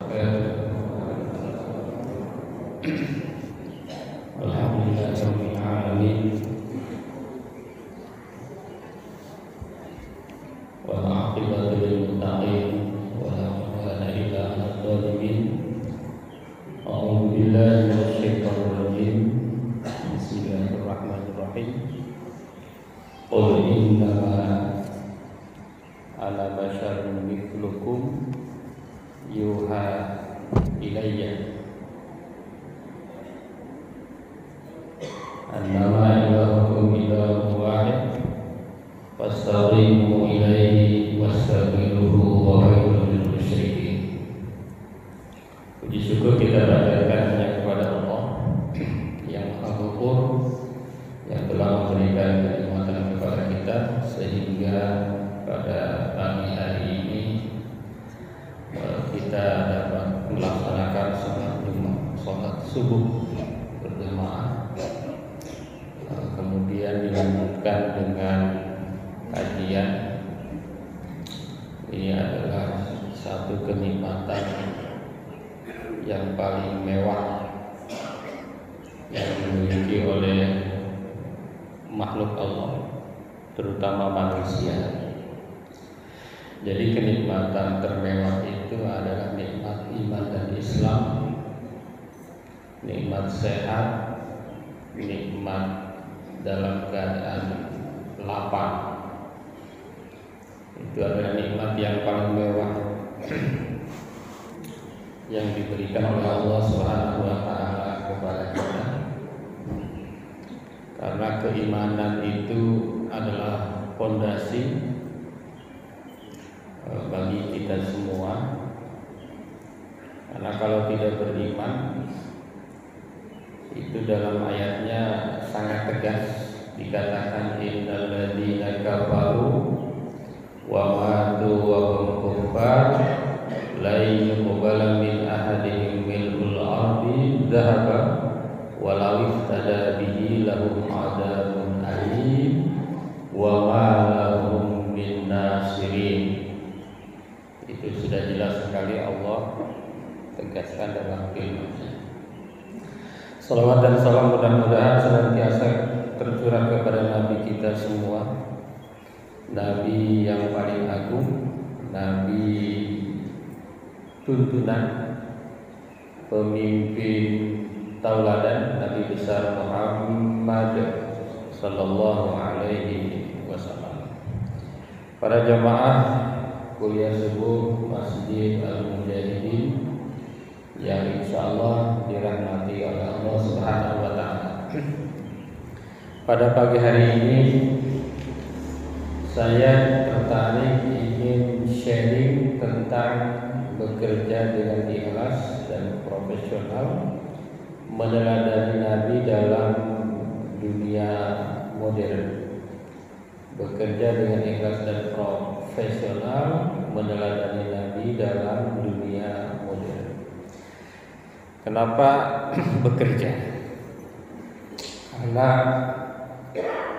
Alhamdulillahirabbil alamin. Wal 'aqibatu lil muttaqin wa la 'udwana illa 'alal zalimin. A'udzu billahi minasy syaithanir rajim. Bismillahirrahmanirrahim. Qul innama ana basyarun mithlukum yuha ilayya annama ilahukum ilahun wahid fastaqimu ilaihi wastaghfiruhu wa wailul lil musyrikin. Puji syukur kita panjatkan hanya kepada Allah yang Maha Ghafur, yang telah memberikan kenikmatan kepada kita sehingga pada pagi hari ini kita dapat melaksanakan sholat subuh berjamaah, kemudian dilanjutkan dengan kajian. Ini adalah satu kenikmatan yang paling mewah yang dimiliki oleh makhluk Allah, terutama manusia. Jadi kenikmatan termewah itu adalah nikmat iman dan Islam, nikmat sehat, nikmat dalam keadaan lapar. Itu adalah nikmat yang paling mewah yang diberikan oleh Allah Subhanahu wa taala kepada kita. Karena keimanan itu adalah fondasi bagi kita semua. Karena kalau tidak beriman, itu dalam ayatnya sangat tegas dikatakan innal ladzina kafaru wa matu wa hum kuffar la yuqbalu min ahadihim mil'ul ardi dhahaba walau iftada bihi lahum adzabun alim wa ma lahum min nasirin. Itu sudah jelas sekali Allah tegaskan dalam firman-Nya. Salawat dan salam mudah-mudahan senantiasa tercurah kepada Nabi kita semua, Nabi yang paling agung, Nabi tuntunan, pemimpin tauladan, Nabi besar Muhammad sallallahu alaihi wasallam. Para jamaah kuliah subuh Masjid Al-Mujahidin yang insyaallah dirahmati oleh Allah Subhanahu wa taala. Pada pagi hari ini saya tertarik ingin sharing tentang bekerja dengan ikhlas dan profesional, meneladani Nabi dalam dunia modern. Bekerja dengan ikhlas dan profesional, meneladani Nabi dalam dunia modern. Kenapa bekerja? Karena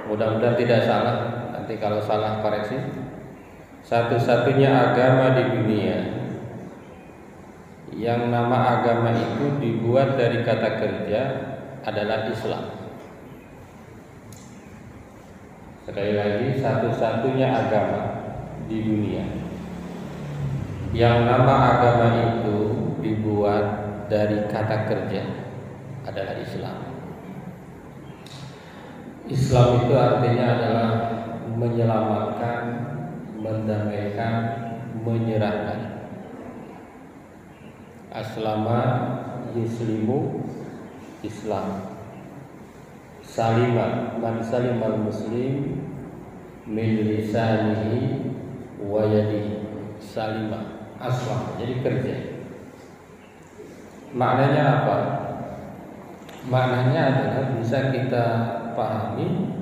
mudah-mudahan tidak salah. Nanti kalau salah koreksi. Satu-satunya agama di dunia yang nama agama itu dibuat dari kata kerja adalah Islam. Sekali lagi, satu-satunya agama di dunia yang nama agama itu dibuat dari kata kerja adalah Islam. Islam itu artinya adalah menyelamatkan, mendamaikan, menyerahkan. Aslama yuslimu Islam. Salima man salimal muslim min lisanihi wa yadihi. Salima, aslam, jadi kerja. Maknanya apa? Maknanya adalah bisa kita pahami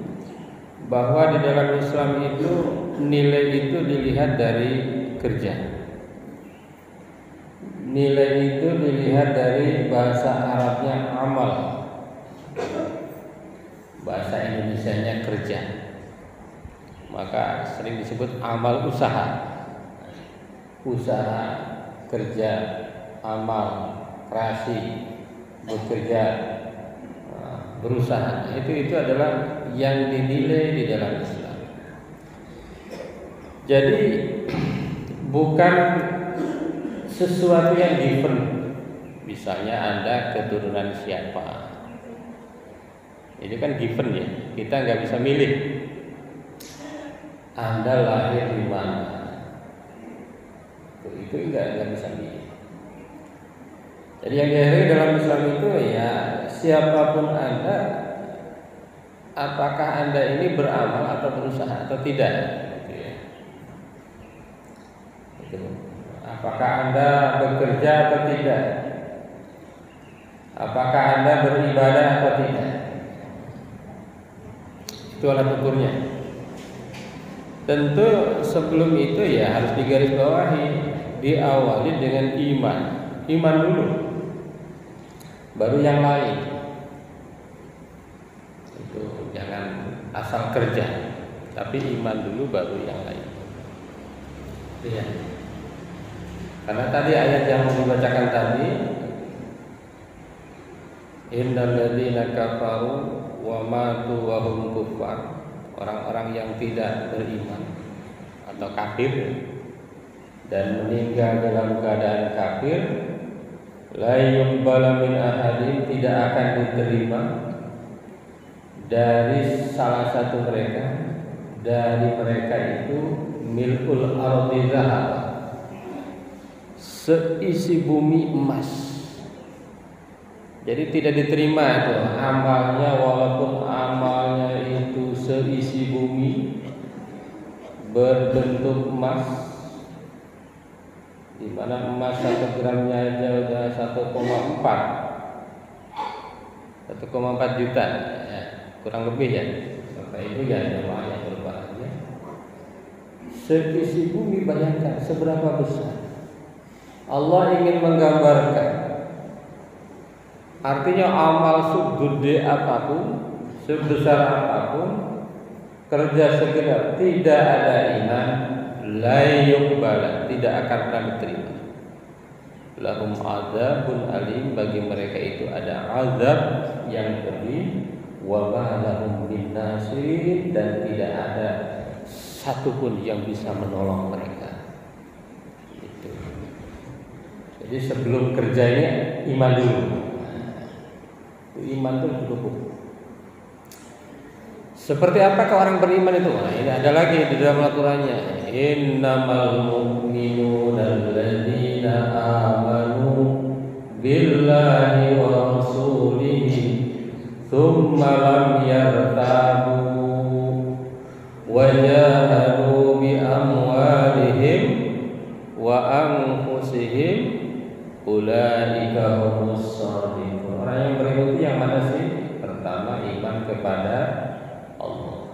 bahwa di dalam Islam itu nilai itu dilihat dari kerja. Nilai itu dilihat dari bahasa Arabnya amal, bahasa Indonesianya kerja. Maka sering disebut amal usaha, usaha kerja amal, kreasi, bekerja, berusaha. Itu adalah yang dinilai di dalam Islam. Jadi bukan sesuatu yang given. Misalnya Anda keturunan siapa, ini kan given ya, kita nggak bisa milih. Anda lahir di mana, itu nggak bisa milih. Jadi yang diakhiri dalam Islam itu ya siapapun Anda, apakah Anda ini beramal atau berusaha atau tidak, gitu ya. Apakah Anda bekerja atau tidak, apakah Anda beribadah atau tidak, itu alat ukurnya. Tentu sebelum itu ya harus digarisbawahi, diawali dengan iman dulu, baru yang lain. Itu jangan asal kerja, tapi iman dulu baru yang lain. Iya. Karena tadi ayat yang dibacakan tadi, innal ladzina kafaru wa matu wa hum kuffar, orang-orang yang tidak beriman atau kafir dan meninggal dalam keadaan kafir, la yuqbalu min ahadin, tidak akan diterima dari salah satu mereka, dari mereka itu milkul ardi zahab, seisi bumi emas. Jadi tidak diterima itu amalnya, walaupun amalnya itu seisi bumi berbentuk emas, di mana emas 1 gramnya aja udah 1,4 juta ya, kurang lebih ya, sampai itu ya namanya berbahagia. Seisi bumi, bayangkan seberapa besar. Allah ingin menggambarkan, artinya amal segede apapun, sebesar apapun, kerja segenap, tidak ada iman, la yuqbal, tidak akan pernah diterima. Lahum adzabun alim, bagi mereka itu ada azab yang pedih, wa ma lahum min nasirin, dan tidak ada satupun yang bisa menolong mereka. Itu. Jadi sebelum kerjanya iman dulu. Iman itu cukup. Seperti apakah orang beriman itu? Nah, ini ada lagi di dalam aturannya. Innamal mu'minuna alladzina amanu billahi wa rasulihi tsumma lam yartabu wa jahadu bi amwalihim wa anfusihim ulaika humus shadiqun. Orang yang beriman itu yang mana sih? Pertama, iman kepada Allah.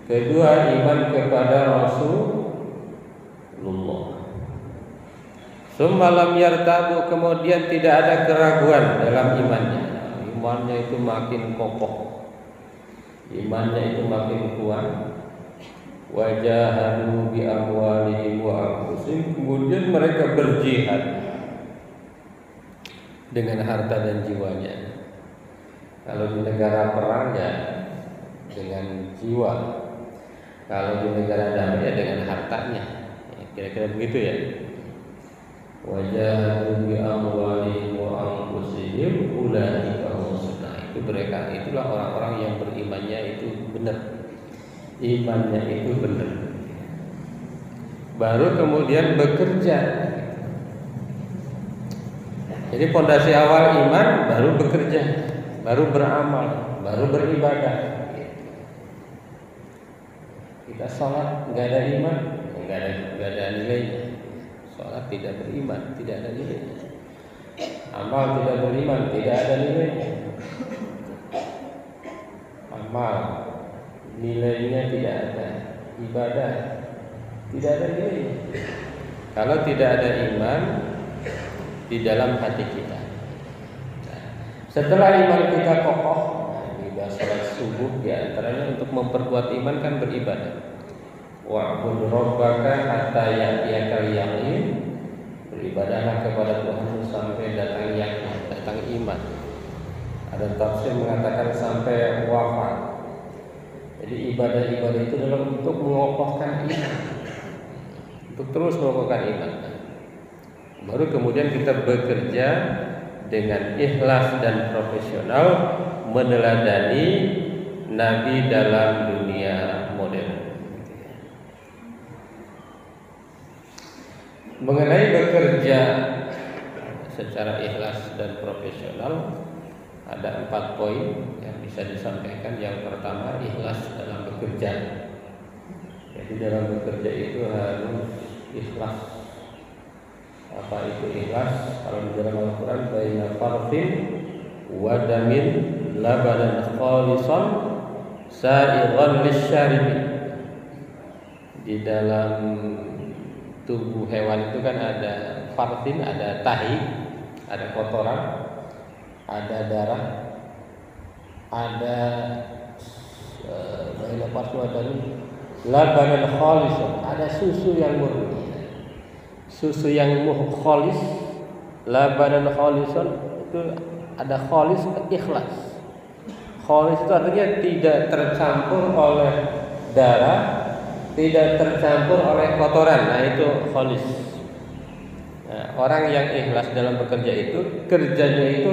Kedua, iman kepada Rasulullah. Summa lam yartabu, kemudian tidak ada keraguan dalam imannya. Imannya itu makin kokoh, imannya itu makin kuat. Wajahadu bi amwalihim wa anfusihim, kemudian mereka berjihad dengan harta dan jiwanya. Kalau di negara perang ya dengan jiwa, kalau di negara damai ya dengan hartanya. Kira-kira begitu ya. Wajahadu bi amwalihim wa anfusihim ulaika humus shadiqun. Itu mereka, itulah orang-orang yang berimannya itu benar. Imannya itu benar. Baru kemudian bekerja. Jadi pondasi awal iman, baru bekerja, baru beramal, baru beribadah. Kita sholat nggak ada iman, nggak ada nilainya. Sholat tidak beriman, tidak ada nilainya. Amal tidak beriman, tidak ada nilainya. Amal nilainya tidak ada, ibadah tidak ada nilainya. Kalau tidak ada iman di dalam hati kita. Nah, setelah iman kita kokoh, kita salat subuh di antaranya untuk memperkuat iman kan beribadah. Wa'bud rabbaka hatta ya'tiyakal yaqin. Beribadahlah kepada Tuhan sampai datang yakin, datang iman. Ada tafsir mengatakan sampai wafat. Jadi ibadah-ibadah itu adalah untuk mengokohkan iman, untuk terus mengokohkan iman. Baru kemudian kita bekerja dengan ikhlas dan profesional meneladani Nabi dalam dunia modern. Mengenai bekerja secara ikhlas dan profesional, ada 4 poin yang bisa disampaikan. Yang pertama, ikhlas dalam bekerja. Jadi dalam bekerja itu harus ikhlas. Apa itu ikhlas? Kalau di dalam Al-Quran, baina farfin wa damin labanan khalisan sa'iran lisyaribin. Di dalam tubuh hewan itu kan ada farfin, ada tahi, ada kotoran, ada darah, ada labanan khalisan, ada susu yang murni. Susu yang khalis, labanan khalisan, itu ada khalis, ikhlas. Khalis itu artinya tidak tercampur oleh darah, tidak tercampur oleh kotoran. Nah, itu khalis. Nah, orang yang ikhlas dalam bekerja itu, kerjanya itu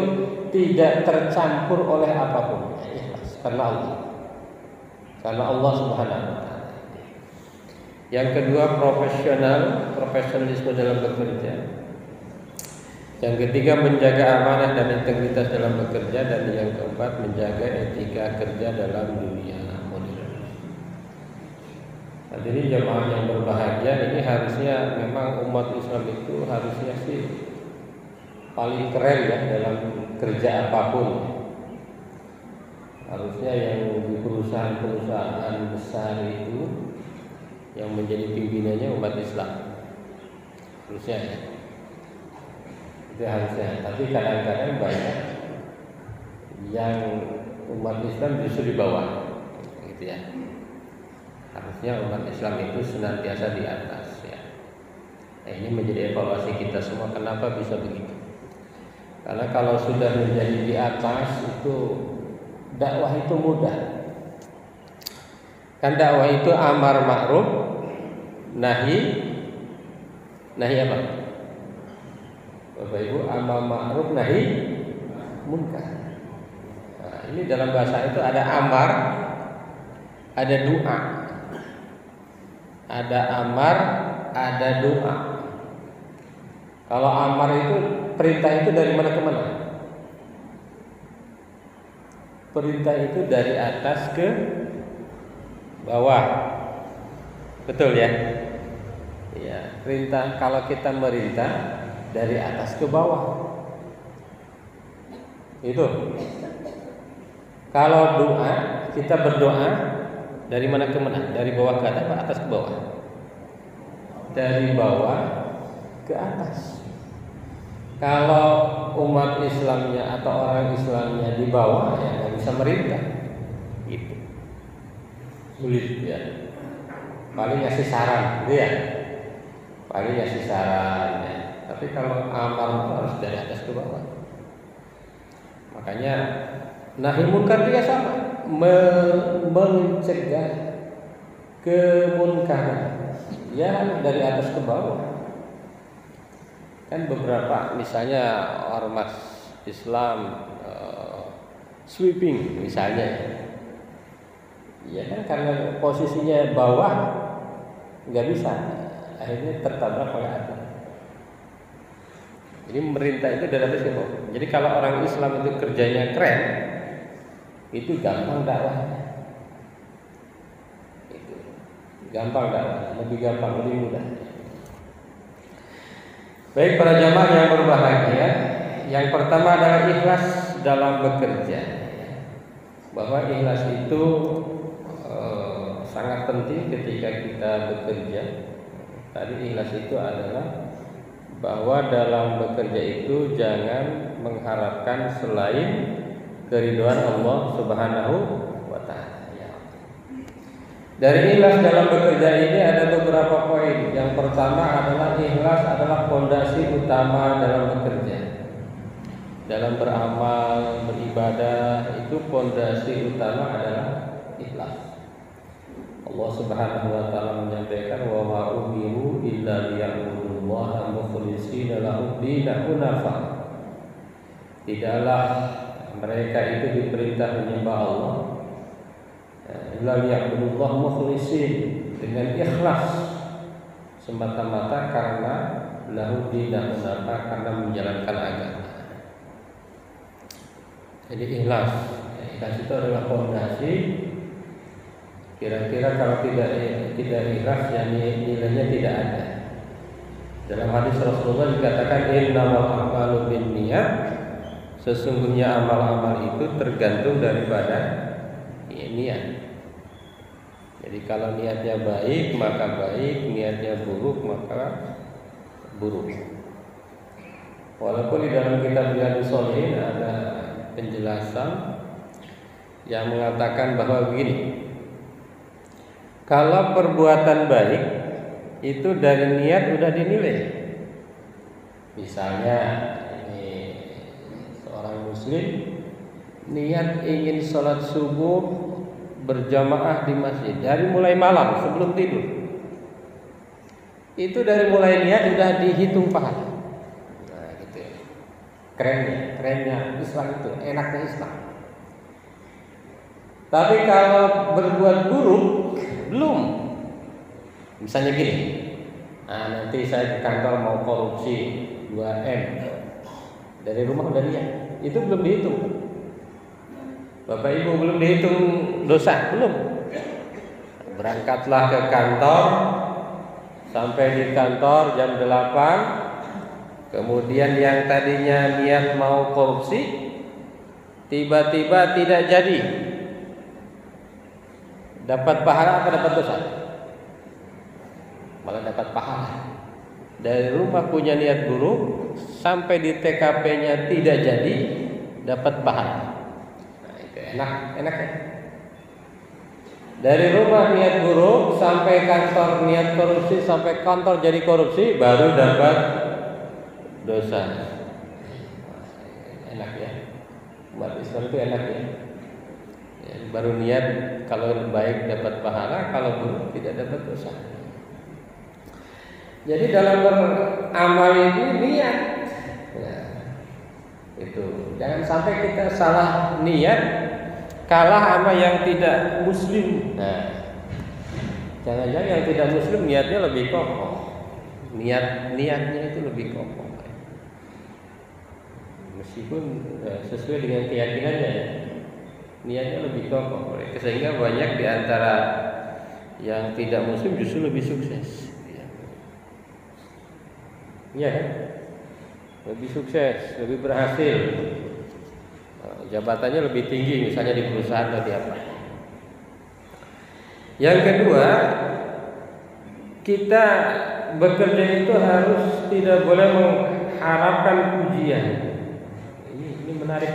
tidak tercampur oleh apapun. Ikhlas karena Allah. Karena Allah Subhanahu wa taala. Yang kedua, profesionalisme dalam bekerja. Yang ketiga, menjaga amanah dan integritas dalam bekerja. Dan yang keempat, menjaga etika kerja dalam dunia modern. Nah, jadi jemaah yang berbahagia ini harusnya memang umat Islam itu harusnya sih paling keren ya dalam kerja apapun. Harusnya yang di perusahaan-perusahaan besar itu yang menjadi pimpinannya umat Islam. Harusnya ya. Itu harusnya. Tapi kadang-kadang banyak yang umat Islam justru di bawah, gitu ya. Harusnya umat Islam itu senantiasa di atas ya. Nah, ini menjadi evaluasi kita semua. Kenapa bisa begitu? Karena kalau sudah menjadi di atas itu dakwah itu mudah. Kan dakwah itu amar ma'ruf, nahi apa? Bapak Ibu, amar ma'ruf, nahi munkar. Nah, ini dalam bahasa itu ada amar, ada doa. Ada amar, ada doa. Kalau amar itu perintah itu dari mana ke mana? Perintah itu dari atas ke bawah. Betul ya? Ya, perintah kalau kita merintah dari atas ke bawah. Itu. Kalau doa, kita berdoa dari mana ke mana? Dari bawah ke atas atau atas ke bawah? Dari bawah ke atas. Kalau umat Islamnya atau orang Islamnya di bawah, ya nggak bisa merintah. Gitu. Sulit ya. Paling ngasih saran, gitu ya. Paling ngasih saran ya. Tapi kalau amar itu harus dari atas ke bawah. Makanya nahi munkar juga sama, mencegah kemunkaran. Ya dari atas ke bawah. Kan beberapa misalnya ormas Islam sweeping misalnya. Ya kan karena posisinya bawah nggak bisa, akhirnya tertabrak oleh atas. Jadi merintah itu dari atas ke bawah. Jadi kalau orang Islam itu kerjanya keren, itu gampang dakwahnya. Itu gampang dakwah, lebih gampang, lebih mudah. Baik para jamaah yang berbahagia, yang pertama adalah ikhlas dalam bekerja. Bahwa ikhlas itu sangat penting ketika kita bekerja. Tadi ikhlas itu adalah bahwa dalam bekerja itu jangan mengharapkan selain keridhaan Allah Subhanahu wa taala. Dari ikhlas dalam bekerja ini ada beberapa poin. Yang pertama adalah ikhlas adalah fondasi utama dalam bekerja. Dalam beramal, beribadah itu fondasi utama adalah ikhlas. Allah Subhanahu wa taala menyampaikan wa ma umiru illa liya'budullaha mukhlishina lahu din hunafa. Tidaklah mereka itu diperintah menyembah Allah illa liya'budullaha mukhlishin, dengan ikhlas semata-mata karena lahu din hunafa, karena menjalankan agama. Jadi ikhlas itu adalah fondasi. Kira-kira kalau tidak ikhlas, ya nilainya tidak ada. Dalam hadis Rasulullah dikatakan innamal a'malu binniyat, sesungguhnya amal-amal itu tergantung daripada niat. Jadi kalau niatnya baik maka baik, niatnya buruk maka buruk. Walaupun di dalam kitab Riyadhus Shalihin ada penjelasan yang mengatakan bahwa begini, kalau perbuatan baik itu dari niat udah dinilai. Misalnya ini seorang muslim niat ingin sholat subuh berjamaah di masjid dari mulai malam sebelum tidur, itu dari mulai niat udah dihitung pahala. Kerennya Islam itu, enaknya Islam. Tapi kalau berbuat buruk belum. Misalnya gini, nanti saya ke kantor mau korupsi 2M, dari rumah udah niat, itu belum dihitung. Bapak Ibu belum dihitung dosa, belum. Berangkatlah ke kantor, sampai di kantor jam 8. Kemudian yang tadinya niat mau korupsi tiba-tiba tidak jadi. Dapat pahala apa dapat dosa? Malah dapat pahala. Dari rumah punya niat buruk sampai di TKP-nya tidak jadi, dapat pahala. Nah, itu enak ya. Dari rumah niat buruk sampai kantor niat korupsi, sampai kantor jadi korupsi, baru dapat dosa. Enak ya. Umat Islam itu enak ya. Baru niat kalau baik dapat pahala, kalau buruk tidak dapat dosa. Jadi dalam beramal itu niat. Nah, itu jangan sampai kita salah niat, kalah sama yang tidak muslim. Nah, jangan-jangan yang tidak muslim niatnya lebih kokoh. Niatnya itu lebih kokoh. Meskipun sesuai dengan keyakinannya ya, niatnya lebih kokoh. Sehingga banyak di antara yang tidak muslim justru lebih sukses. Iya kan? Lebih sukses, lebih berhasil. Jabatannya lebih tinggi misalnya di perusahaan atau di apa. Yang kedua, kita bekerja itu harus tidak boleh mengharapkan pujian. Ini menarik.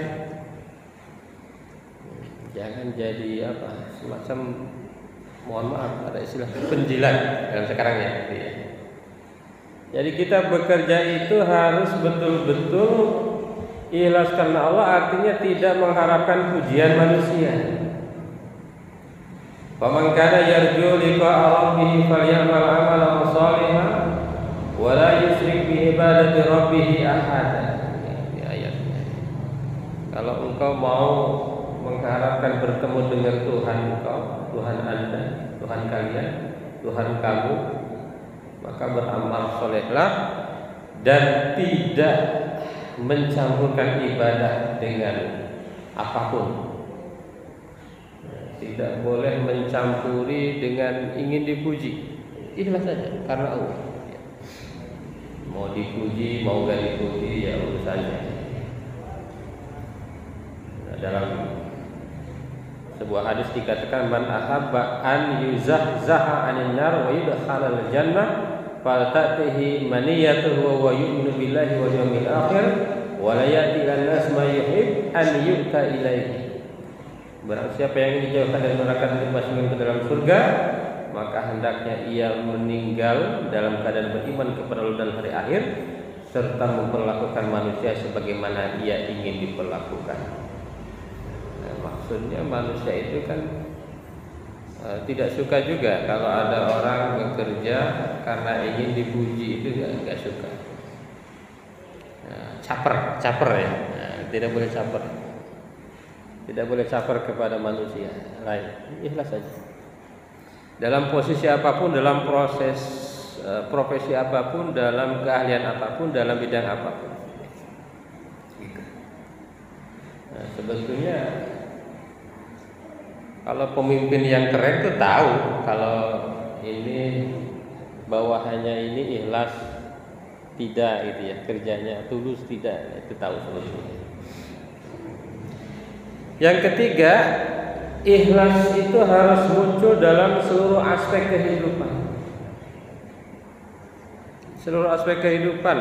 Jangan jadi apa? Semacam, mohon maaf, ada istilah penjilat dalam sekarang ya. Jadi kita bekerja itu harus betul-betul ikhlas karena Allah, artinya tidak mengharapkan pujian manusia. Faman kana yarju liqa'a rabbih falyamal 'amalan shalihan wa la yusyrik bi ibadati rabbih ahada. Ini ayatnya. Kalau engkau mau mengharapkan bertemu dengan Tuhan engkau, Tuhan Anda, Tuhan kalian, Tuhan kamu, maka beramal solehlah dan tidak mencampurkan ibadah dengan apapun. Tidak boleh mencampuri dengan ingin dipuji. Ikhlas saja karena Allah. Mau dipuji, mau gak dipuji ya urusannya. Nah, dalam sebuah hadis dikatakan man ahabba an yuzahzaha 'anil nar wa yudkhalal jannah faltatihi maniyatuhu wa yu'minu billahi wal yawmil akhir wa la ya'ti lan nas ma yuhib an yu'ta ilaihi. Barang siapa yang ingin dijauhkan dari neraka dan dimasukkan ke dalam surga, hendaknya ia meninggal dalam keadaan beriman kepada Allah dan hari akhir, serta memperlakukan manusia sebagaimana ia ingin diperlakukan. Nah, maksudnya manusia itu kan tidak suka juga kalau ada orang bekerja karena ingin dipuji, itu nggak suka. Nah, caper ya. Nah, tidak boleh caper. Tidak boleh caper kepada manusia lain. Ikhlas saja. Dalam posisi apapun, dalam proses profesi apapun, dalam keahlian apapun, dalam bidang apapun. Nah, sebetulnya kalau pemimpin yang keren itu tahu kalau ini bawahannya ini ikhlas tidak gitu ya, kerjanya tulus tidak, itu tahu sebetulnya. Yang ketiga, ikhlas itu harus muncul dalam seluruh aspek kehidupan. Seluruh aspek kehidupan,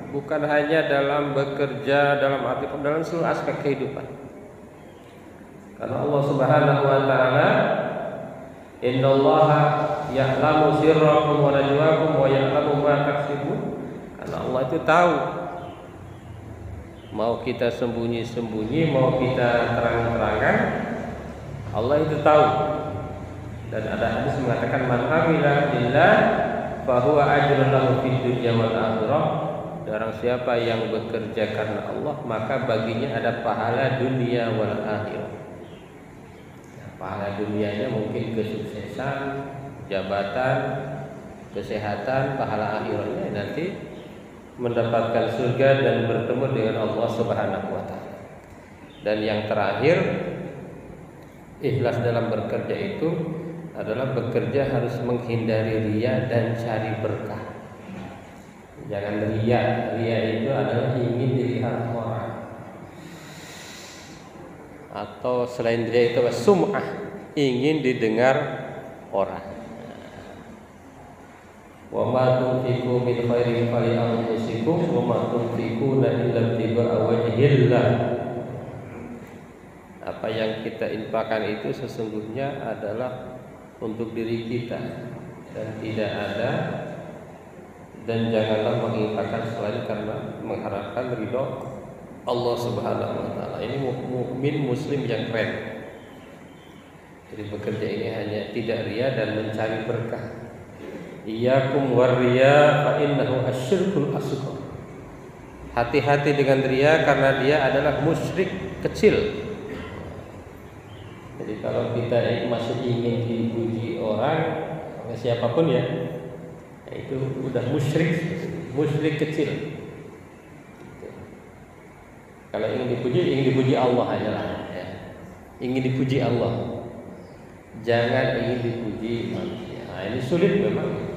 bukan hanya dalam bekerja, dalam arti dalam seluruh aspek kehidupan. Karena Allah Subhanahu wa taala, "Innallaha ya'lamu sirrakum wa najwakum wa ya'lamu ma taksibun." Karena Allah itu tahu. Mau kita sembunyi-sembunyi, mau kita terang-terangan, Allah itu tahu. Dan ada hadis mengatakan, "Man amila lillah fa huwa ajrun lahu fid dunya wal akhirah." Barang siapa yang bekerja karena Allah, maka baginya ada pahala dunia wal akhirah. Pahala dunianya mungkin kesuksesan, jabatan, kesehatan, pahala akhirnya nanti mendapatkan surga dan bertemu dengan Allah Subhanahu wa taala. Dan yang terakhir, ikhlas dalam bekerja itu adalah bekerja harus menghindari riya dan cari berkah. Jangan riya. Riya itu adalah ingin dilihat orang. Atau selain dia itu sum'ah, ingin didengar orang. Wa ma tunfiqu min khairin fali anfusikum wa ma tunfiquna illa ibtigha'a wajhillah. Apa yang kita infakkan itu sesungguhnya adalah untuk diri kita dan tidak ada, dan janganlah menginfakkan selain karena mengharapkan ridho Allah Subhanahu wa taala. Ini mukmin muslim yang keren. Jadi bekerja ini hanya tidak riya dan mencari berkah. Iyyakum warriya fa innahu asyirkul asghar. Hati-hati dengan riya karena dia adalah musyrik kecil. Jadi kalau kita masih ingin dipuji orang, siapapun ya, itu udah musyrik kecil. Kalau ingin dipuji Allah aja lah. Ya. Ingin dipuji Allah, jangan ingin dipuji manusia. Nah, ini sulit memang.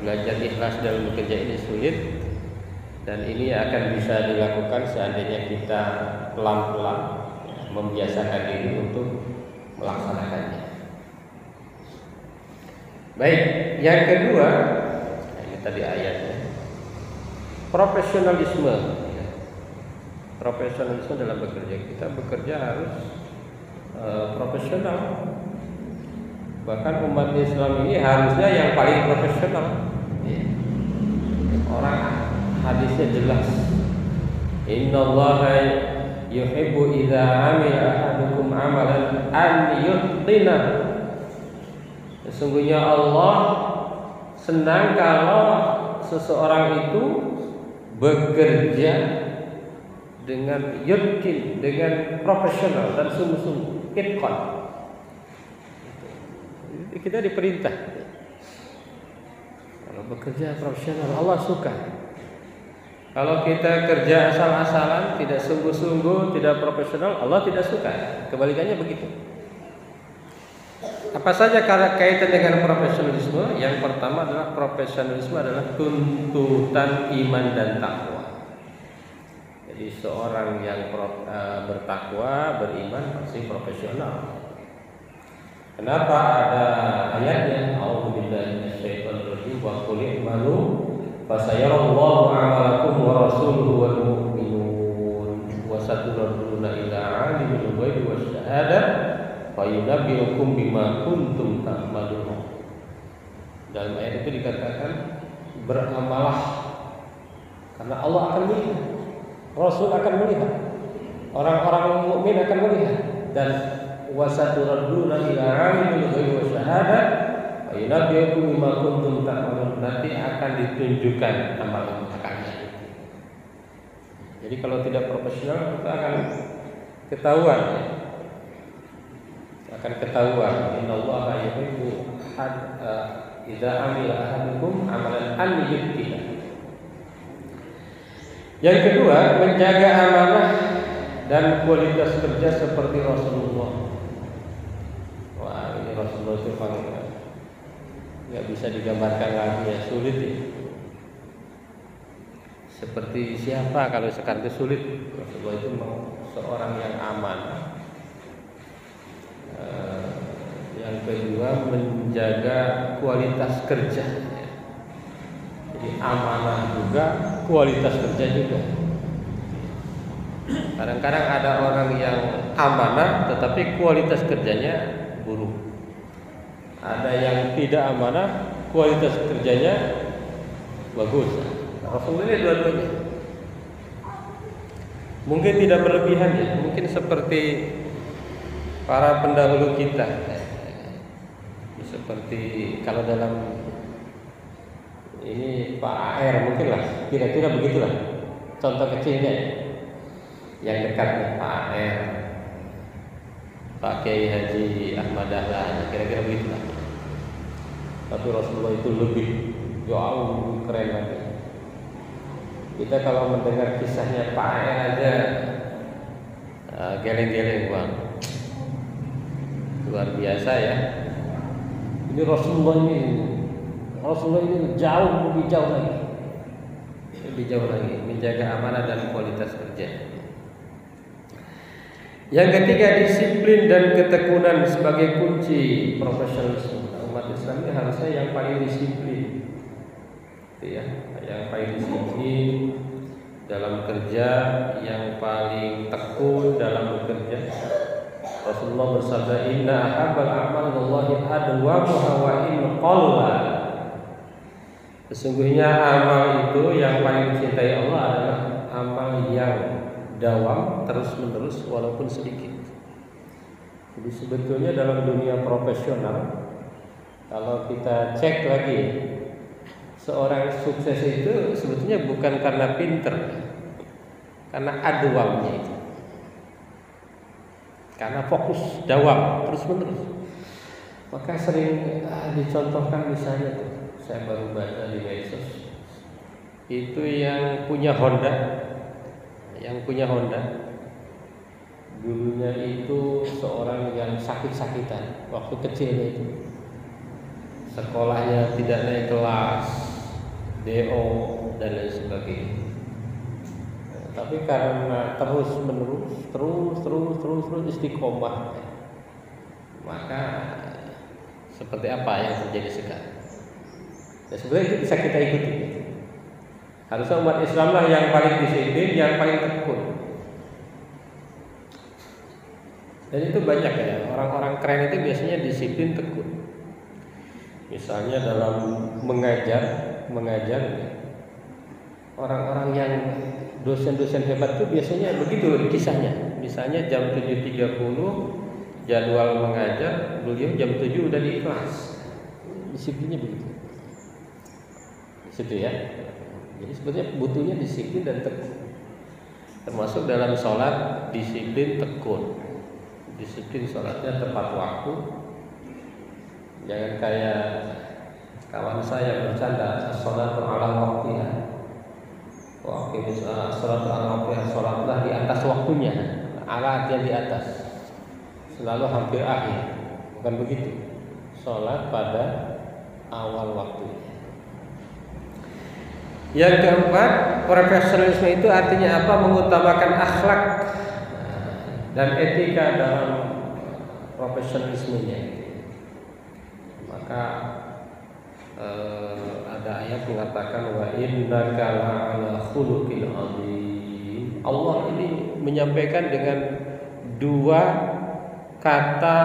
Belajar ikhlas dalam bekerja ini sulit, dan ini akan bisa dilakukan seandainya kita pelan-pelan membiasakan diri untuk melaksanakannya. Baik, yang kedua, ini tadi ayatnya, profesionalisme. Profesionalisme dalam bekerja, kita bekerja harus profesional. Bahkan umat Islam ini harusnya yang paling profesional. Orang hadisnya jelas, Innallaha yuhibbu idza amila ahadukum amalan an yutqina. Sesungguhnya Allah senang kalau seseorang itu bekerja dengan yutqin, dengan profesional dan sungguh-sungguh, itqan. Kita diperintah kalau bekerja profesional, Allah suka. Kalau kita kerja asal-asalan, tidak sungguh-sungguh, tidak profesional, Allah tidak suka. Kebalikannya begitu. Apa saja kaitan dengan profesionalisme? Yang pertama adalah profesionalisme adalah tuntutan iman dan takwa. Jadi seorang yang bertakwa, beriman pasti profesional. Kenapa ada ayatnya? A'udzubillahi minasyaitonir rajim wa qul i'malu fasayarallahu 'amalakum wa rasuluhu wal mu'minun wa saturadduna ila 'alimil ghaibi wasyahadah fayunabbi'ukum bima kuntum ta'malun. Dalam ayat itu dikatakan beramalah, karena Allah akan melihat, Rasul akan melihat, orang-orang mukmin akan melihat, dan wasaturaduna ila alimil ghaibi wasyahadah wa yunabbiukum bima kuntum ta'malun. Nanti akan ditunjukkan amalan kalian. Jadi kalau tidak profesional itu akan ketahuan, innallaha yuhibbu idza amila ahadukum amalan an yutqina. Yang kedua, menjaga amanah dan kualitas kerja seperti Rasulullah. Wah, ini Rasulullah itu memang nggak bisa digambarkan lagi ya, sulit ya. Seperti siapa kalau sekarang itu sulit. Rasulullah itu memang seorang yang amanah. Yang kedua, menjaga kualitas kerja. Jadi amanah juga, kualitas kerja juga. Kadang-kadang ada orang yang amanah tetapi kualitas kerjanya buruk. Ada yang tidak amanah, kualitas kerjanya bagus. Rasulullah ini dua-duanya. Mungkin tidak berlebihan ya, mungkin seperti para pendahulu kita. Seperti kalau dalam ini Pak AR mungkin lah, kira-kira begitulah. Contoh kecilnya yang dekat nih, Pak AR, Pak Kiai Haji Ahmad Dahlan, kira-kira begitulah. Tapi Rasulullah itu lebih jauh keren lagi. Kita kalau mendengar kisahnya Pak AR aja geleng-geleng bang, luar biasa ya. Ini Rasulullah ini jauh lebih jauh lagi menjaga amanah dan kualitas kerja. Yang ketiga, disiplin dan ketekunan sebagai kunci profesionalisme. Umat Islam ini harusnya yang paling disiplin, ya, yang paling disiplin dalam kerja, yang paling tekun dalam bekerja. Rasulullah bersabda, inna ahabbal a'mal wallahi adwamuha wa in qalla. Sesungguhnya amal itu yang paling dicintai Allah adalah amal yang dawam terus-menerus walaupun sedikit. Jadi sebetulnya dalam dunia profesional, kalau kita cek lagi, seorang sukses itu sebetulnya bukan karena pinter, karena adwamnya itu. Karena fokus dawam terus-menerus. Maka sering dicontohkan misalnya tuh, saya baru baca di medsos, itu yang punya Honda, dulunya itu seorang yang sakit-sakitan waktu kecilnya itu, sekolahnya tidak naik kelas, DO dan lain sebagainya. Tapi karena terus istiqomah, maka seperti apa yang terjadi sekarang? Ya, sebenarnya itu bisa kita ikuti. Harusnya umat Islam lah yang paling disiplin, yang paling tekun. Dan itu banyak ya, orang-orang keren itu biasanya disiplin, tekun. Misalnya dalam mengajar, orang-orang yang dosen-dosen hebat itu biasanya begitu kisahnya. Misalnya jam 7.30 jadwal mengajar, beliau jam 7 udah di kelas. Disiplinnya begitu. Situ ya. Jadi sebetulnya butuhnya disiplin dan tekun. Termasuk dalam sholat, disiplin, tekun. Disiplin sholatnya tepat waktu. Jangan kayak kawan saya bercanda, sholatu ala waqtiha. Waktu sholat al-waqtiha, sholatlah di atas waktunya. Ala artinya di atas, selalu hampir akhir. Bukan begitu. Sholat pada awal waktunya. Yang keempat, profesionalisme itu artinya apa? Mengutamakan akhlak dan etika dalam profesionalismenya. Maka ada ayat mengatakan wa innaka la'ala khuluqin azim. Allah ini menyampaikan dengan dua kata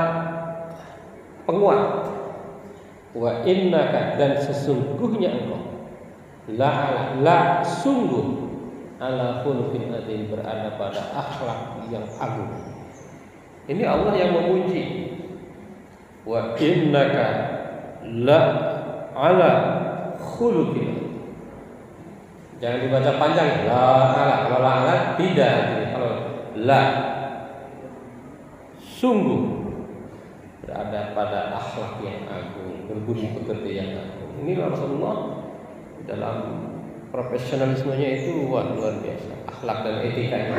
penguat. Wa innaka, dan sesungguhnya engkau la sungguh ala khuluqin adzim, berada pada akhlak yang agung. Ini Allah yang memuji. Wa innaka la ala khuluqin. Jangan dibaca panjang. La ala, kalau la ala tidak. Kalau la sungguh berada pada akhlak yang agung, berbudi pekerti yang agung. Ini Rasulullah dalam profesionalismenya itu luar biasa, akhlak dan etikanya.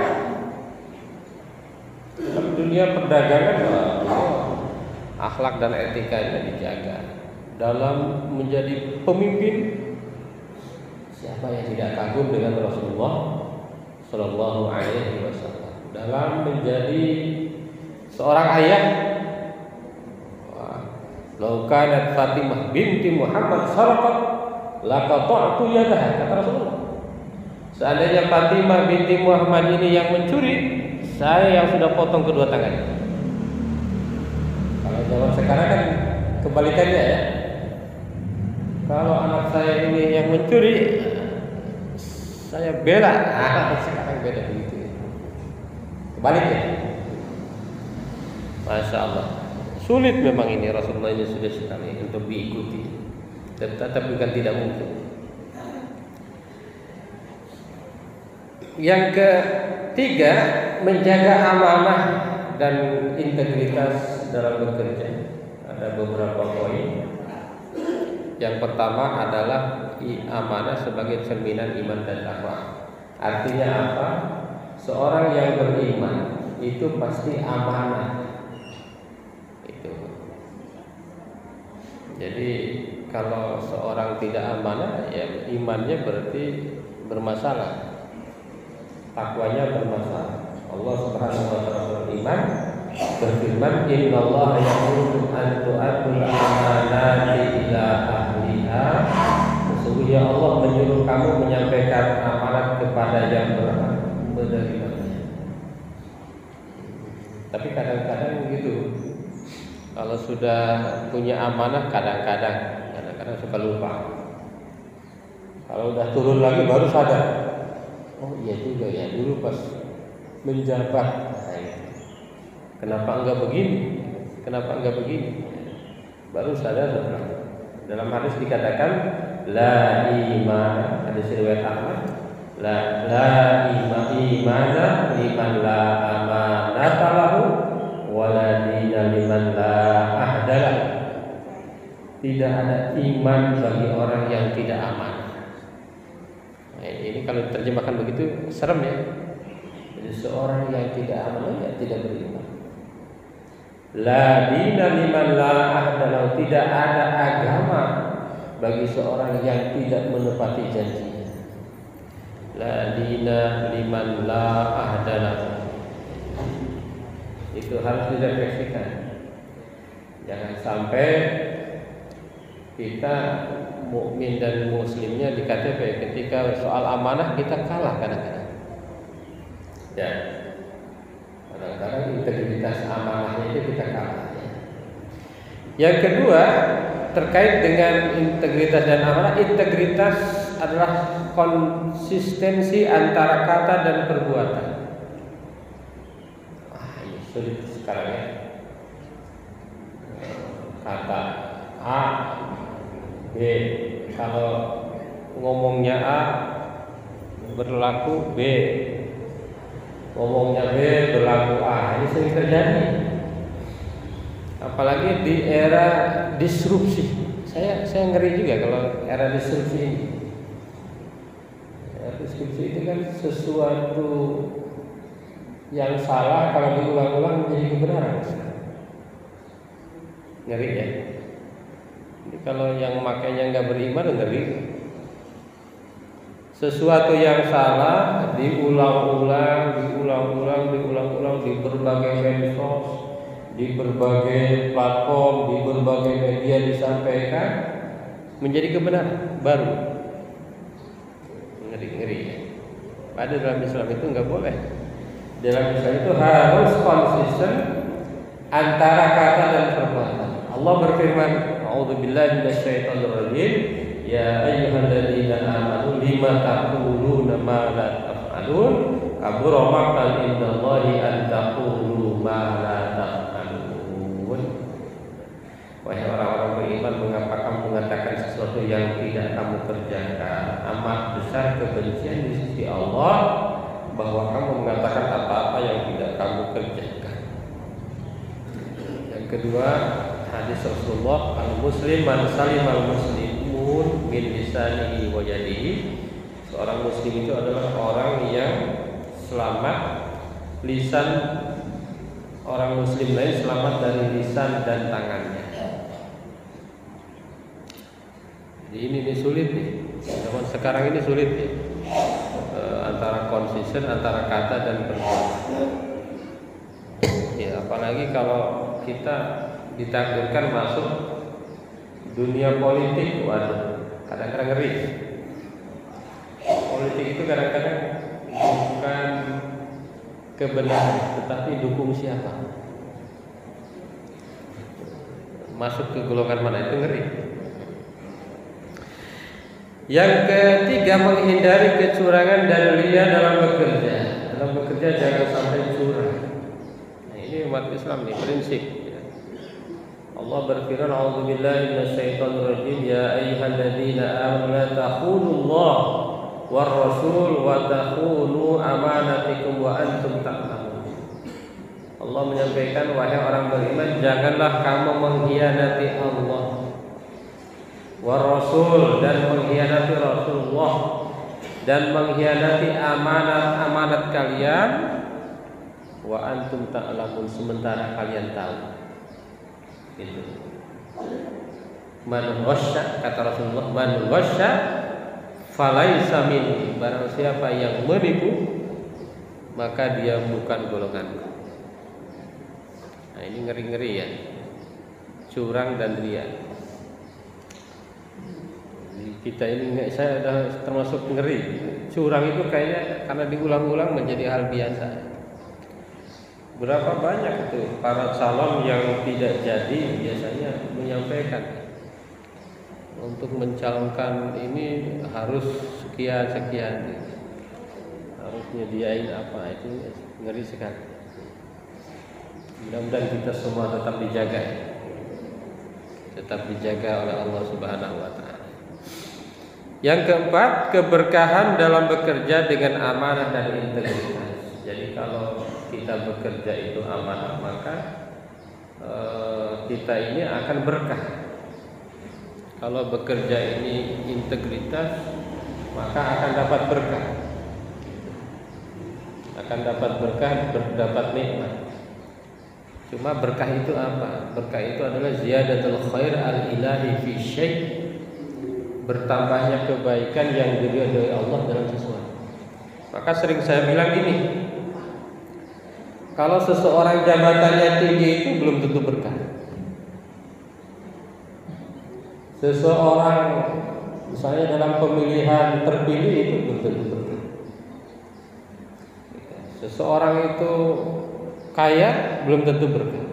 Dalam dunia perdagangan, akhlak dan etikanya dijaga. Dalam menjadi pemimpin, siapa yang tidak kagum dengan Rasulullah Shallallahu Alaihi Wasallam? Dalam menjadi seorang ayah, lau kanat Fatimah binti Muhammad sarqat laqata'tu yadaha, kata Rasulullah. Seandainya Fatimah binti Muhammad ini yang mencuri, saya yang sudah potong kedua tangannya. Kalau zaman sekarang kan kebalikannya ya. Kalau anak saya ini yang mencuri, saya bela. Sekarang beda begitu. Kebalik ya. Masya Allah. Sulit memang ini, Rasulullah ini sudah sekali untuk diikuti. Tetap bukan tidak mungkin. Yang ketiga, menjaga amanah dan integritas dalam bekerja. Ada beberapa poin. Yang pertama adalah amanah sebagai cerminan iman dan takwa. Artinya apa? Seorang yang beriman itu pasti amanah. Itu. Jadi kalau seorang tidak amanah, ya imannya berarti bermasalah, takwanya bermasalah. Allah Subhanahu wa taala berfirman, innallaha ya'muru an tu'addul amanati ila ahliha. Sesungguhnya Allah menyuruh kamu menyampaikan amanat kepada yang berhak menerimanya. Tapi kadang-kadang begitu. Kalau sudah punya amanah, kadang-kadang suka lupa. Kalau udah turun lagi baru sadar. Oh iya juga ya, dulu pas menjabat, kenapa enggak begini? Kenapa enggak begini? Baru sadar. Dalam hadis dikatakan la iman, hadis riwayat Ahmad, la imana liman la amanata lahu wala dina liman la ahdalah. Tidak ada iman bagi orang yang tidak aman. Nah, ini kalau diterjemahkan begitu serem ya. Jadi seorang yang tidak aman ya tidak beriman. La dina liman la ahdalah, tidak ada agama bagi seorang yang tidak menepati janjinya. La dina liman la ahdalah. Itu harus direfleksikan. Jangan sampai kita mukmin dan muslimnya di KTP ketika soal amanah kita kalah kadang-kadang. Ya. Kadang-kadang integritas amanahnya itu kita kalah. Yang kedua, terkait dengan integritas dan amanah, integritas adalah konsistensi antara kata dan perbuatan. Ini sulit sekarang ya. Kata A, B, kalau ngomongnya A berlaku B, ngomongnya B berlaku A. Ini sering terjadi. Apalagi di era disrupsi. Saya ngeri juga kalau era disrupsi ini. Era disrupsi itu kan sesuatu yang salah kalau diulang-ulang menjadi kebenaran. Ngeri ya. Jadi kalau yang makanya nggak beriman, ngeri. Sesuatu yang salah diulang-ulang di berbagai medsos, di berbagai platform, di berbagai media disampaikan menjadi kebenaran baru. Ngeri ya. Padahal dalam Islam itu nggak boleh. Dalam Islam itu harus konsisten antara kata dan perbuatan. Allah berfirman, A'udzubillahi minasyaitonir rajim. Ya ayyuhalladzina amanu lima taquluna ma la taf'alun. Kabura maqtan indallahi an taqulu ma la taf'alun. Wahai orang-orang beriman, mengapa kamu mengatakan sesuatu yang tidak kamu kerjakan? Amat besar kebencian di sisi Allah bahwa kamu mengatakan apa-apa yang tidak kamu kerjakan. Yang kedua, hadis Rasulullah, al-muslim man salimal muslimun min lisanihi wa yadihi. Seorang muslim itu adalah orang yang selamat, lisan orang muslim lain selamat dari lisan dan tangannya. Jadi ini sulit nih. Zaman sekarang ini sulit ya. Antara konsisten antara kata dan perbuatan. Ya, apalagi kalau kita ditakdirkan masuk dunia politik, waduh, kadang-kadang ngeri. Politik itu kadang-kadang bukan kebenaran, tetapi dukung siapa. Masuk ke golongan mana itu ngeri. Yang ketiga, menghindari kecurangan dan riya dalam bekerja. Dalam bekerja jangan sampai curang. Nah, ini umat Islam nih prinsip. Allah berfirman, "A'udzubillahi minasyaitonir rajim. Ya ayyuhalladzina amanu la takhunullah war rasul wa takhunu amanatikum wa antum ta'lamun." Allah menyampaikan, wahai orang beriman, janganlah kamu mengkhianati Allah war rasul, dan mengkhianati Rasulullah, dan mengkhianati amanat-amanat kalian, wa antum ta'lamun, sementara kalian tahu. Itu. Man ghasya, kata Rasulullah, man ghasya falaisa minni. Barang siapa yang menipu, maka dia bukan golonganku. Nah, ini ngeri-ngeri ya. Curang dan riya. Kita ini saya sudah termasuk ngeri. Curang itu kayaknya karena diulang-ulang menjadi hal biasa. Berapa banyak itu para calon yang tidak jadi biasanya menyampaikan untuk mencalonkan ini harus sekian, harus nyediain apa, itu ngeri sekali. Mudah-mudahan kita semua tetap dijaga oleh Allah Subhanahu wa taala. Yang keempat, keberkahan dalam bekerja dengan amanah dan integritas. Jadi kalau kita bekerja itu amanah, maka kita ini akan berkah. Kalau bekerja ini integritas, maka akan dapat berkah. Akan dapat berkah, dapat nikmat. Cuma berkah itu apa? Berkah itu adalah ziyadatul khair al-ilahi fi syai', bertambahnya kebaikan yang diridhoi Allah dalam sesuatu. Maka sering saya bilang gini, kalau seseorang jabatannya tinggi itu belum tentu berkah. Seseorang misalnya dalam pemilihan terpilih itu belum tentu berkah. Seseorang itu kaya belum tentu berkah.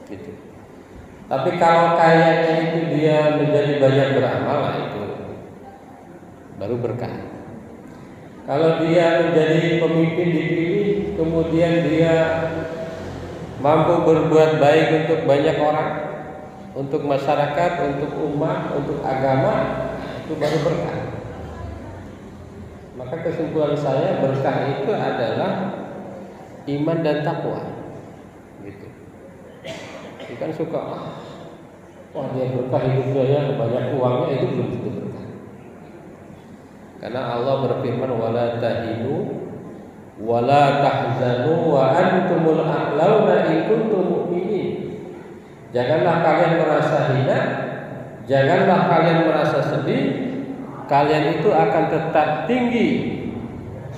Gitu. Tapi kalau kayanya itu dia menjadi banyak beramal, itu baru berkah. Kalau dia menjadi pemimpin dipilih, kemudian dia mampu berbuat baik untuk banyak orang, untuk masyarakat, untuk umat, untuk agama, itu baru berkah. Maka kesimpulan saya, berkah itu adalah iman dan takwa. Gitu. Dia kan suka, wah dia berkah hidupnya ya, banyak uangnya, itu belum tentu berkah. Karena Allah berfirman, wala tahinu wala tahzanu wa antumul a'launa in kuntum mu'minin. Janganlah kalian merasa hina, janganlah kalian merasa sedih, kalian itu akan tetap tinggi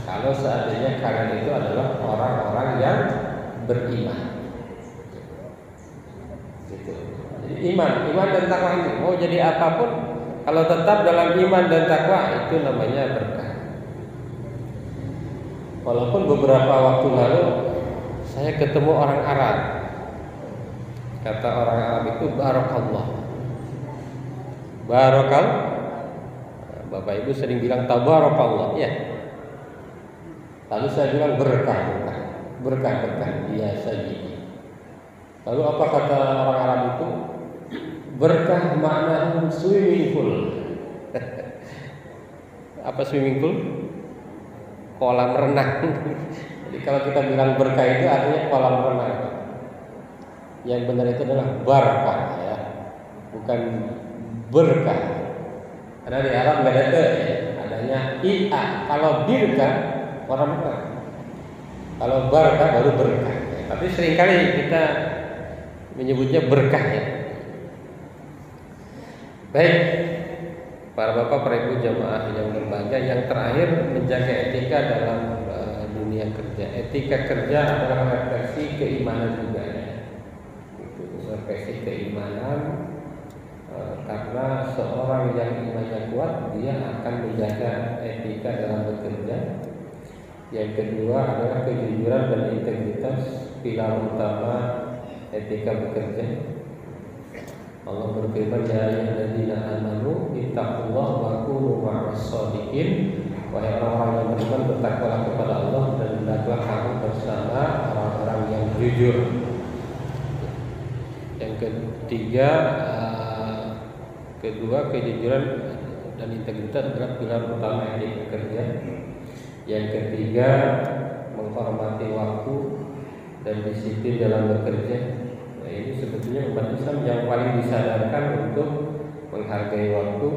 kalau seandainya kalian itu adalah orang-orang yang beriman. Gitu. Jadi iman dan takwa ini mau jadi apapun, kalau tetap dalam iman dan takwa, itu namanya berkah. Walaupun beberapa waktu lalu saya ketemu orang Arab, kata orang Arab itu barakallah. Barakal. Bapak Ibu sering bilang tabarakallah ya. Lalu saya bilang berkah. Iya saja. Lalu apa kata orang Arab itu? Berkah maknanya swimming pool. Apa swimming pool? Kolam renang. Jadi kalau kita bilang berkah itu artinya kolam renang. Yang benar itu adalah barakah ya, bukan berkah. Karena di Arab nggak ada adanya ia. Kalau birkah kolam renang. Kalau barakah baru berkah. Tapi seringkali kita menyebutnya berkah ya. Baik, para bapak, para ibu jamaah yang berbahagia, yang terakhir menjaga etika dalam dunia kerja. Etika kerja adalah refleksi keimanan juga ya. Refleksi keimanan karena seorang yang imannya kuat dia akan menjaga etika dalam bekerja. Yang kedua adalah kejujuran dan integritas, pilar utama etika bekerja. Allah berfirman, ya ayyuhalladzina amanu ittaqullaha wa kunu ma'as shadiqin. Wahai orang-orang yang beriman, bertakwalah kepada Allah dan hendaklah kamu bersama orang-orang yang jujur. Yang ketiga, kejujuran dan integritas adalah pilar utama etika bekerja. Yang ketiga, menghormati waktu dan disiplin dalam bekerja. Nah, ini sebetulnya umat Islam yang paling disadarkan untuk menghargai waktu.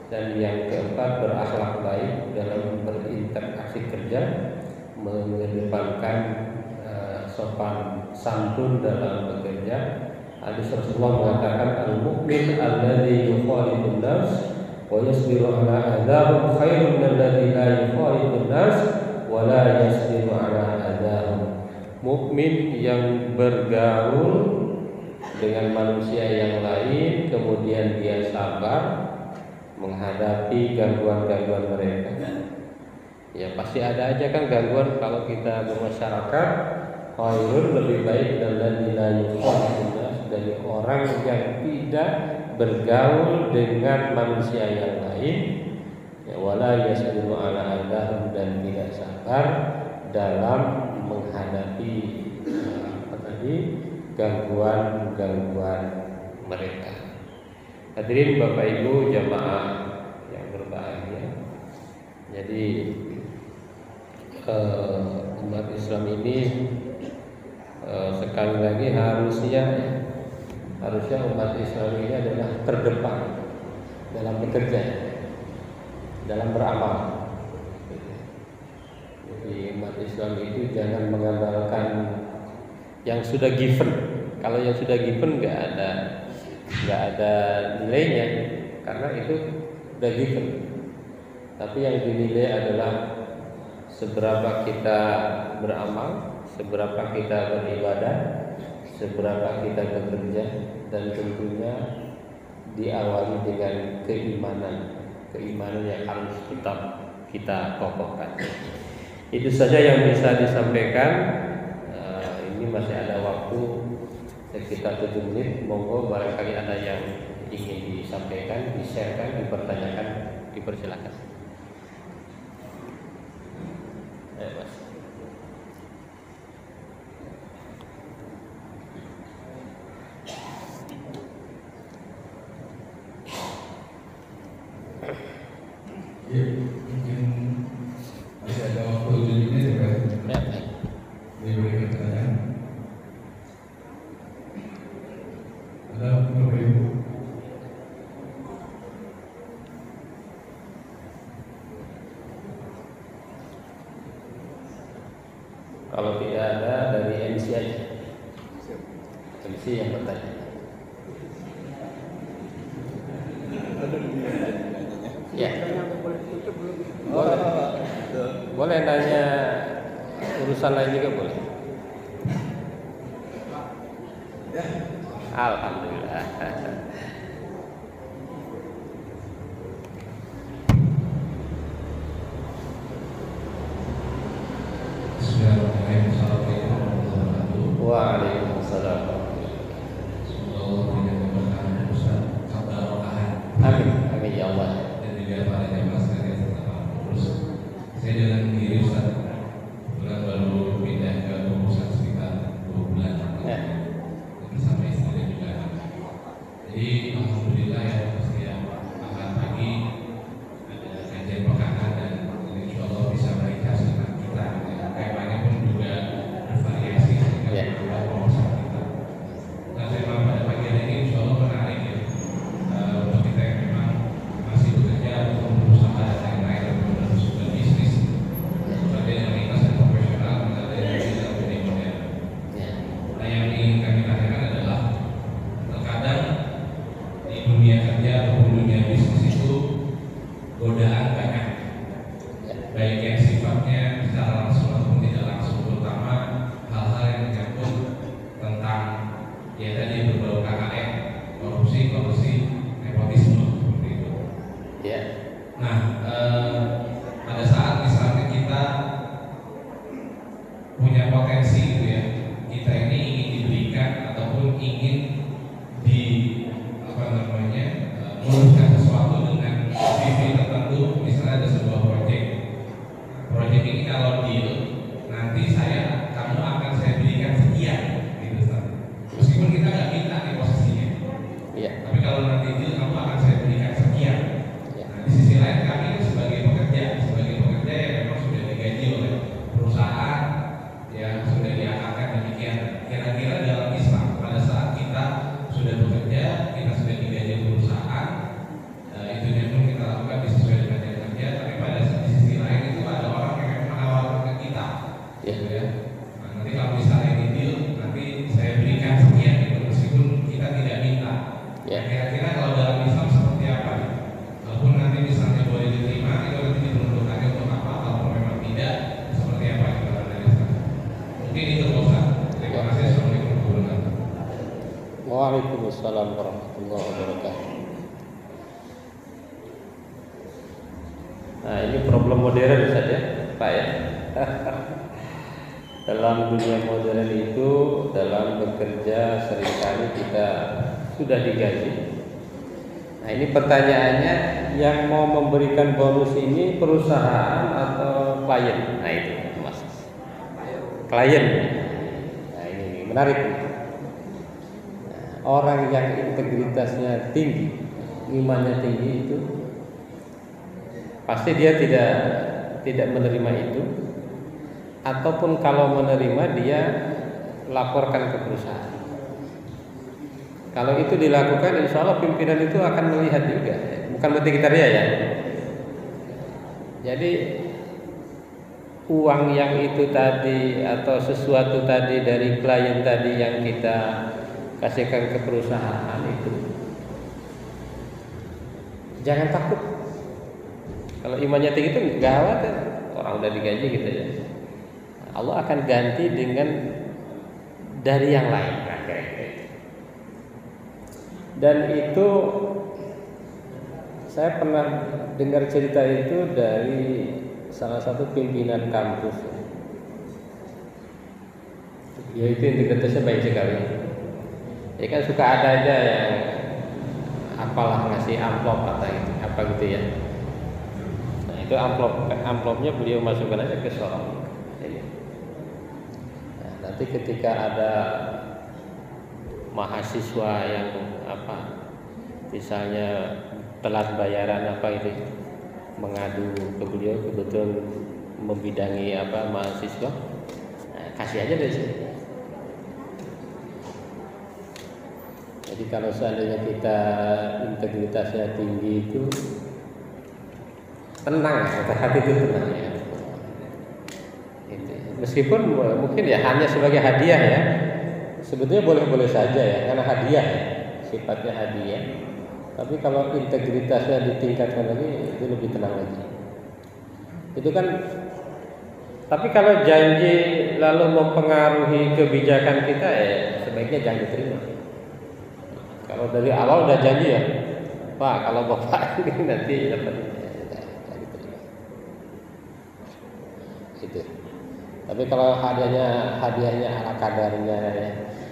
Dan yang keempat, berakhlak baik dalam berinteraksi kerja, mengedepankan sopan santun dalam bekerja. Hadis Rasulullah mengatakan, al-mu'min alladzi yukhalidun nas wa yasbiru ala adzahum khairun min alladzi la yukhalidun nas wa la yasbiru ala adzahum. Mukmin yang bergaul dengan manusia yang lain kemudian dia sabar menghadapi gangguan-gangguan mereka. Ya pasti ada aja kan gangguan kalau kita bermasyarakat. Khairun lebih baik dari orang yang tidak bergaul dengan manusia yang lain. Ya wala yasbiru ala adzahum, dan tidak sabar dalam menghadapi gangguan-gangguan mereka. Hadirin Bapak Ibu jamaah yang berbahagia. Jadi umat Islam ini sekali lagi harusnya umat Islam ini adalah terdepan dalam bekerja, dalam beramal. Jadi umat Islam itu jangan mengandalkan yang sudah given. Kalau yang sudah given nggak ada nilainya karena itu sudah given. Tapi yang dinilai adalah seberapa kita beramal, seberapa kita beribadah, seberapa kita bekerja, dan tentunya diawali dengan keimanan yang harus tetap kita kokohkan. Itu saja yang bisa disampaikan. Ini masih ada waktu sekitar 7 menit. Monggo barangkali ada yang ingin disampaikan, di-sharekan, dipertanyakan, dipersilakan. Mas. Ya, mungkin masih ada waktu 7 menit ya Pak. Boleh pertanyaan. Ada Bapak Ibu? Kalau tidak ada, dari MC aja. MC yang bertanya. Ya. Boleh nanya urusan lain juga boleh. Alhamdulillah. Waalaikumsalam. Semoga Allah memberikan keberkahan dan kabar rokahan. Amin, amin ya Allah. Dan juga para jamaah sekalian serta para pengurus. Saya dengan diri Ustaz, kebetulan baru pindah ke pengurusan sekitar 2 bulan Ya. bersama istri dan juga anak. Jadi alhamdulillah ya, setiap ahad pagi ada kajian pekaan dan insya Allah bisa meningkatkan kita. Temanya pun juga bervariasi sehingga berubah pengurusan kita. Nah, tema pada pagi hari ini insya Allah menarik ya. Untuk kita yang memang masih bekerja atau berusaha dan lain-lain atau sudah bisnis sebagai yang ikhlas dan profesional mengenai dalam dunia modern. Nah, yang ingin kami tanyakan adalah terkadang di dunia kerja ataupun dunia bisnis itu godaan banyak, baik yang sifatnya secara langsung ataupun tidak langsung, terutama hal-hal yang menyangkut tentang ya tadi berbau KKN, korupsi, nepotisme seperti itu. Ya. Nah, pada saat misalnya kita punya potensi gitu ya, kita ini ingin diberikan ataupun ingin di apa namanya meluruskan sesuatu dengan CV tertentu, misalnya ada sebuah proyek. Proyek ini kalau deal, nanti kamu akan saya berikan sekian, gitu Ustaz. Meskipun kita nggak minta di posisinya. Iya. Tapi kalau nanti deal kamu akan saya berikan sekian. Nah, di sisi lain kami sebagai pekerja yang memang sudah digaji oleh perusahaan yang sudah diangkat demikian. Kira-kira dalam Islam pada saat kita sudah bekerja, kita sudah digaji perusahaan, itunya pun kita lakukan sesuai dengan jam kerja. Tapi pada sisi lain itu ada orang yang memang menawarkan ke kita, gitu ya. Nah, nanti kalau misalnya ini deal, nanti saya berikan sekian gitu, meskipun kita tidak minta. Ya. Kira-kira kalau dalam Islam seperti apa? Walaupun nanti misalnya boleh diterima, itu nanti diperuntukkannya untuk apa? Kalau memang tidak, seperti apa kita dari Islam? Mungkin itu Ustaz. Terima kasih. Assalamualaikum warahmatullahi wabarakatuh. Waalaikumsalam warahmatullahi wabarakatuh. Nah, ini problem modern saja, Pak ya. Dalam dunia modern itu, dalam bekerja seringkali kita sudah digaji. Nah, ini pertanyaannya, yang mau memberikan bonus ini perusahaan atau klien? Nah, itu Mas. Klien. Nah, ini menarik. Orang yang integritasnya tinggi, imannya tinggi itu pasti dia tidak menerima itu, ataupun kalau menerima dia laporkan ke perusahaan. Kalau itu dilakukan, insya Allah pimpinan itu akan melihat juga, bukan berarti kita ria ya. Jadi uang yang itu tadi atau sesuatu tadi dari klien tadi yang kita kasihkan ke perusahaan itu, jangan takut. Kalau imannya tinggi itu nggak khawatir, orang udah digaji gitu ya. Allah akan ganti dengan dari yang lain. Dan itu saya pernah dengar cerita itu dari salah satu pimpinan kampus. Ya itu integritasnya baik sekali. Ya kan suka ada aja yang apalah ngasih amplop atau itu apa gitu ya. Nah itu amplopnya beliau masukkan aja ke sorong. Nah, nanti ketika ada mahasiswa yang apa, misalnya telat bayaran apa itu, mengadu ke beliau, kebetulan membidangi apa mahasiswa, nah, kasih aja dari sini. Jadi kalau seandainya kita integritasnya tinggi itu tenang, hati itu tenang ya. Meskipun mungkin ya hanya sebagai hadiah ya, sebetulnya boleh-boleh saja ya, karena hadiah ya, sifatnya hadiah. Tapi kalau integritasnya ditingkatkan lagi, itu lebih tenang lagi. Itu kan. Tapi kalau janji lalu mempengaruhi kebijakan kita, sebaiknya jangan diterima. Kalau dari awal udah janji ya, Pak, kalau Bapak ini nanti dapat gitu. Tapi kalau hadiahnya ala kadarnya ya,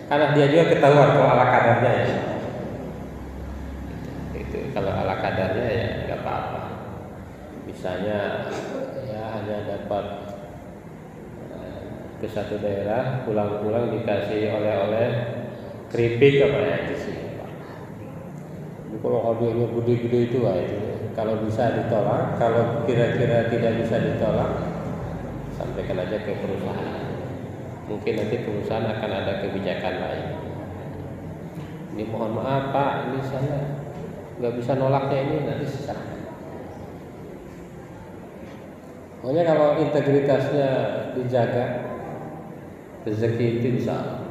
karena dia juga ketahuan kalau ala kadarnya ya. Itu kalau ala kadarnya ya nggak apa-apa. Misalnya ya hanya dapat ke satu daerah, pulang-pulang dikasih oleh-oleh keripik apa ya itu sih. Kalau hadiahnya gede-gede itu kalau bisa ditolak, kalau kira-kira tidak bisa ditolak, sampaikan aja ke perusahaan. Mungkin nanti perusahaan akan ada kebijakan lain. Ini mohon maaf Pak, ini saya nggak bisa nolaknya ini, nanti sisakan. Pokoknya kalau integritasnya dijaga, rezeki itu bisa.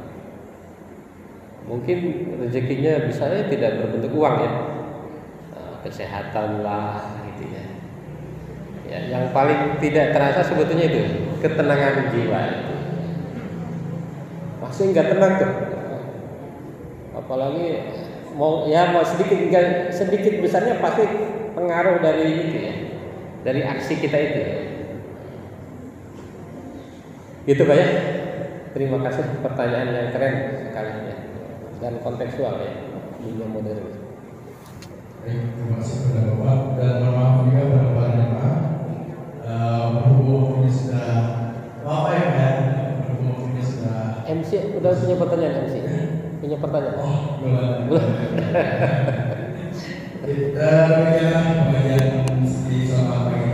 Mungkin rezekinya misalnya tidak berbentuk uang ya, kesehatan lah gitu ya. Ya, yang paling tidak terasa sebetulnya itu ketenangan jiwa itu. Masih nggak tenang tuh. Apalagi mau sedikit besarnya pasti pengaruh dari itu ya, dari aksi kita itu. Gitu Pak ya. Terima kasih pertanyaan yang keren sekali ya. Dan kontekstual ya, dunia modern. Terima kasih kepada Bapak dan mohon maaf juga kepada Bapak dan Bapak. Berhubung ini sudah apa ya? Berhubung ini sudah MC udah punya pertanyaan MC? Punya pertanyaan? Oh, belum. Kita bagian di soal pagi